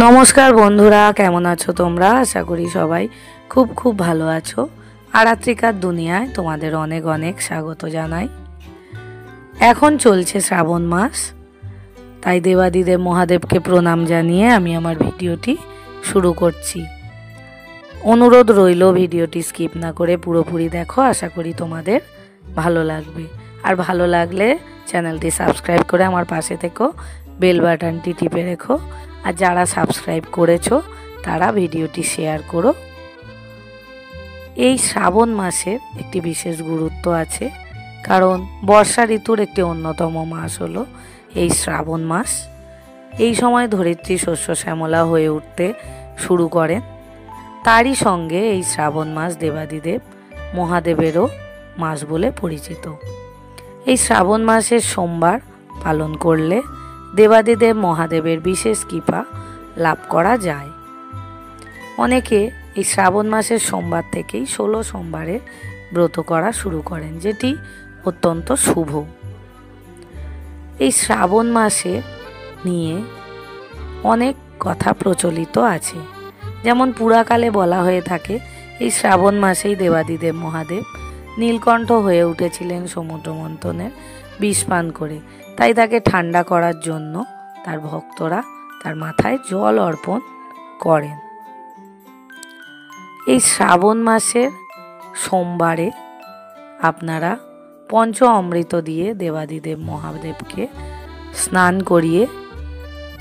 নমস্কার বন্ধুরা, কেমন আছো তোমরা? আশা করি সবাই খুব খুব ভালো আছো। আরাত্রিকার দুনিয়ায় তোমাদের অনেক অনেক স্বাগত জানাই। এখন চলছে শ্রাবণ মাস, তাই দেবাদিদেব মহাদেবকে প্রণাম জানিয়ে আমি আমার ভিডিওটি শুরু করছি। অনুরোধ রইল ভিডিওটি স্কিপ না করে পুরোপুরি দেখো, আশা করি তোমাদের ভালো লাগবে। আর ভালো লাগলে চ্যানেলটি সাবস্ক্রাইব করে আমার পাশে থেকো, বেল বাটনটি টিপে রেখো। আর যারা সাবস্ক্রাইব করেছো তারা ভিডিওটি শেয়ার করো। এই শ্রাবণ মাসের একটি বিশেষ গুরুত্ব আছে, কারণ বর্ষা ঋতুর একটি অন্যতম মাস হলো এই শ্রাবণ মাস। এই সময় ধরিত্রী শস্য শ্যামলা হয়ে উঠতে শুরু করেন। তারই সঙ্গে এই শ্রাবণ মাস দেবাদিদেব মহাদেবেরও মাস বলে পরিচিত। এই শ্রাবণ মাসের সোমবার পালন করলে দেবাদিদেব মহাদেবের বিশেষ কৃপা লাভ করা যায়। অনেকে এই শ্রাবণ মাসের সোমবার থেকেই 16 সোমবারে ব্রত করা শুরু করেন, যেটি অত্যন্ত শুভ। এই শ্রাবণ মাসে নিয়ে অনেক কথা প্রচলিত আছে। যেমন পুরাকালে বলা হয়ে থাকে, এই শ্রাবণ মাসেই দেবাদিদেব মহাদেব নীলকণ্ঠ হয়ে উঠেছিলেন সমুদ্র মন্থনের বিষ পান করে। তাই তাকে ঠান্ডা করার জন্য তার ভক্তরা তার মাথায় জল অর্পণ করেন। এই শ্রাবণ মাসের সোমবারে আপনারা পঞ্চ অমৃত দিয়ে দেবাদিদেব মহাদেবকে স্নান করিয়ে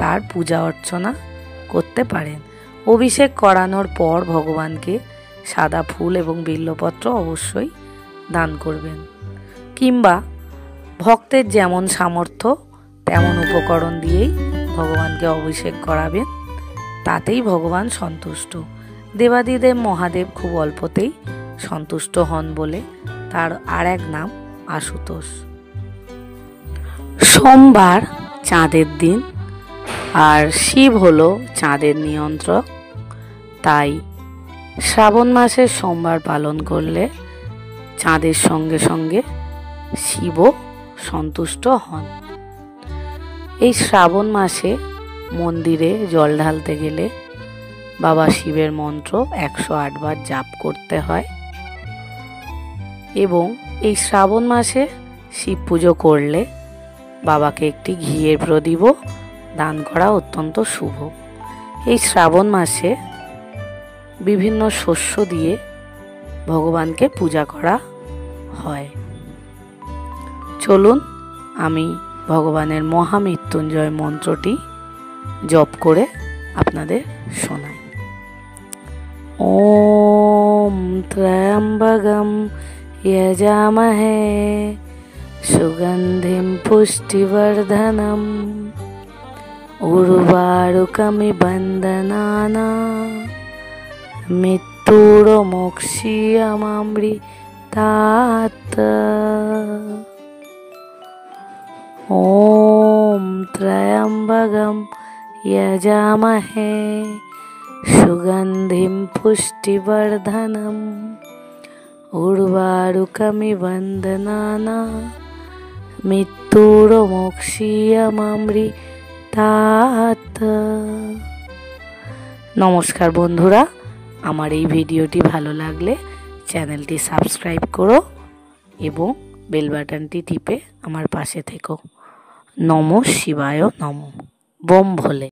তার পূজা অর্চনা করতে পারেন। অভিষেক করানোর পর ভগবানকে সাদা ফুল এবং বিল্বপত্র অবশ্যই দান করবেন, কিংবা ভক্তের যেমন সামর্থ্য তেমন উপকরণ দিয়েই ভগবানকে অভিষেক করাবেন, তাতেই ভগবান সন্তুষ্ট। দেবাদিদেব মহাদেব খুব অল্পতেই সন্তুষ্ট হন বলে তার আর এক নাম আশুতোষ। সোমবার চাঁদের দিন, আর শিব হলো চাঁদের নিয়ন্ত্রক। তাই শ্রাবণ মাসের সোমবার পালন করলে চাঁদের সঙ্গে সঙ্গে শিবও সন্তুষ্ট হন। এই শ্রাবণ মাসে মন্দিরে জল ঢালতে গেলে বাবা শিবের মন্ত্র 108 বার জাপ করতে হয়, এবং এই শ্রাবণ মাসে শিব পুজো করলে বাবাকে একটি ঘিয়ের প্রদীপও দান করা অত্যন্ত শুভ। এই শ্রাবণ মাসে বিভিন্ন শস্য দিয়ে ভগবানকে পূজা করা হয়। চলুন আমি ভগবানের মহামৃত্যুঞ্জয় মন্ত্রটি জপ করে আপনাদের শোনাই। ওম ত্র্যম্বকম যজামহে সুগন্ধিম পুষ্টিবর্ধনম উর্বারুকমিব বন্ধনানাং মৃত্যুর্মোক্ষীয়মামৃতাৎ। ওম ত্র্যম্বকম যজামহে সুগন্ধিম পুষ্টিবর্ধনম উর্বারুকমিব বন্ধনানাং মৃত্যুর্মোক্ষীয়মামৃতাৎ। নমস্কার বন্ধুরা, আমার এই ভিডিওটি ভালো লাগলে চ্যানেলটি সাবস্ক্রাইব করো এবং বেল বাটনটি টিপে আমার পাশে থেকো। নমঃ শিবায় নমঃ। বোম ভোলে।